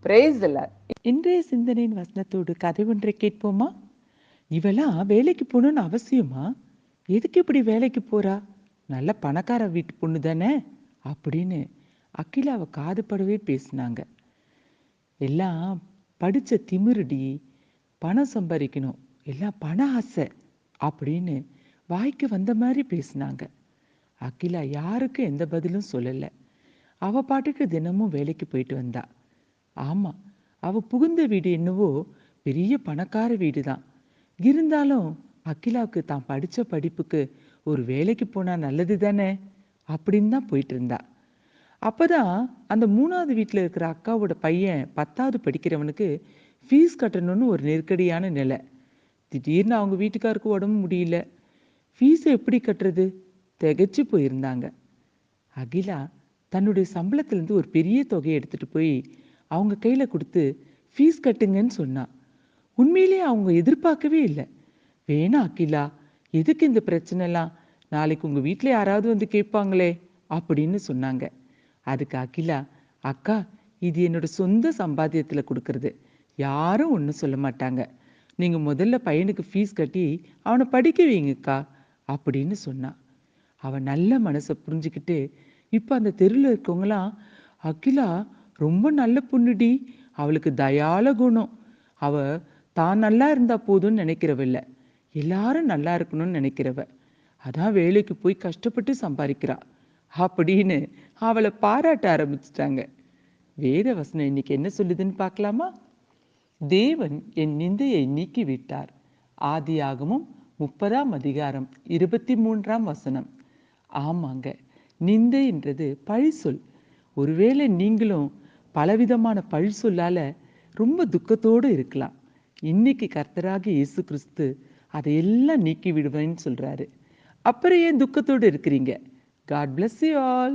Praise the Lord. இன்றைய சிந்தனையின் வசனத்தோடு கதை ஒன்றை கேட்போமா? இவெல்லாம் வேலைக்கு போகணும்னு அவசியமா? எதுக்கு இப்படி வேலைக்கு போறா? நல்ல பணக்கார வீட்டு பொண்ணு தானே அப்படின்னு அகிலாவை காதுபடவே பேசினாங்க. எல்லாம் படிச்ச திமிருடி, பணம் சம்பாதிக்கணும், எல்லாம் பண ஆசை அப்படின்னு வாய்க்கு வந்த மாதிரி பேசினாங்க. அகிலா யாருக்கும் எந்த பதிலும் சொல்லலை. அவ பாட்டுக்கு தினமும் வேலைக்கு போயிட்டு வந்தா. ஆமா, அவ புகுந்த வீடு என்னவோ பெரிய பணக்கார வீடு தான். இருந்தாலும் அகிலாவுக்கு தான் படிச்ச படிப்புக்கு ஒரு வேலைக்கு போனா நல்லது தானே அப்படின்னு தான் போயிட்டு இருந்தா. அப்பதான் அந்த 3வது வீட்டில் இருக்கிற அக்காவோட பையன் 10வது படிக்கிறவனுக்கு ஃபீஸ் கட்டணும்னு ஒரு நெருக்கடியான நிலை. திடீர்னு அவங்க வீட்டுக்காருக்கு உடம்பு முடியல. ஃபீஸை எப்படி கட்டுறது? திகைச்சு போயிருந்தாங்க. அகிலா தன்னுடைய சம்பளத்திலேருந்து ஒரு பெரிய தொகையை எடுத்துட்டு போய் அவங்க கையில கொடுத்து ஃபீஸ் கட்டுங்கன்னு சொன்னா. உண்மையிலேயே அவங்க எதிர்பார்க்கவே இல்லை. வேணா அகிலா, எதுக்கு இந்த பிரச்சனைலாம்? நாளைக்கு உங்க வீட்டில் யாராவது வந்து கேட்பாங்களே அப்படின்னு சொன்னாங்க. அதுக்கு அகிலா, அக்கா, இது என்னோட சொந்த சம்பாத்தியத்துல கொடுக்கறது, யாரும் ஒன்றும் சொல்ல மாட்டாங்க. நீங்க முதல்ல பையனுக்கு ஃபீஸ் கட்டி அவனை படிக்க வைங்கக்கா அப்படின்னு சொன்னா. அவன் நல்ல மனசை புரிஞ்சுக்கிட்டு இப்போ அந்த தெருவில் இருக்கவங்களாம், அகிலா ரொம்ப நல்ல பொண்ணுடி, அவளுக்கு தயால குணம், அவ தான் நல்லா இருந்தா போதும்னு நினைக்கிறவில்ல, எல்லாரும் நல்லா இருக்கணும்னு நினைக்கிறவ, அதான் வேலைக்கு போய் கஷ்டப்பட்டு சம்பாதிக்கிறா அப்படின்னு அவளை பாராட்ட ஆரம்பிச்சிட்டாங்க. வேத வசனம் இன்னைக்கு என்ன சொல்லுதுன்னு பார்க்கலாமா? தேவன் என் நிந்தையை நீக்கி விட்டார். ஆதியாகமம் 30ஆம் அதிகாரம் 23ஆம் வசனம். ஆமாங்க, நிந்தைன்றது பழி சொல். ஒருவேளை நீங்களும் பலவிதமான பழி சொல்லால ரொம்ப துக்கத்தோடு இருக்கலாம். இன்னைக்கு கர்த்தராகிய இயேசு கிறிஸ்து அதையெல்லாம் நீக்கி விடுவேன்னு சொல்றாரு. அப்புறம் ஏன் துக்கத்தோடு இருக்கிறீங்க? God bless you all.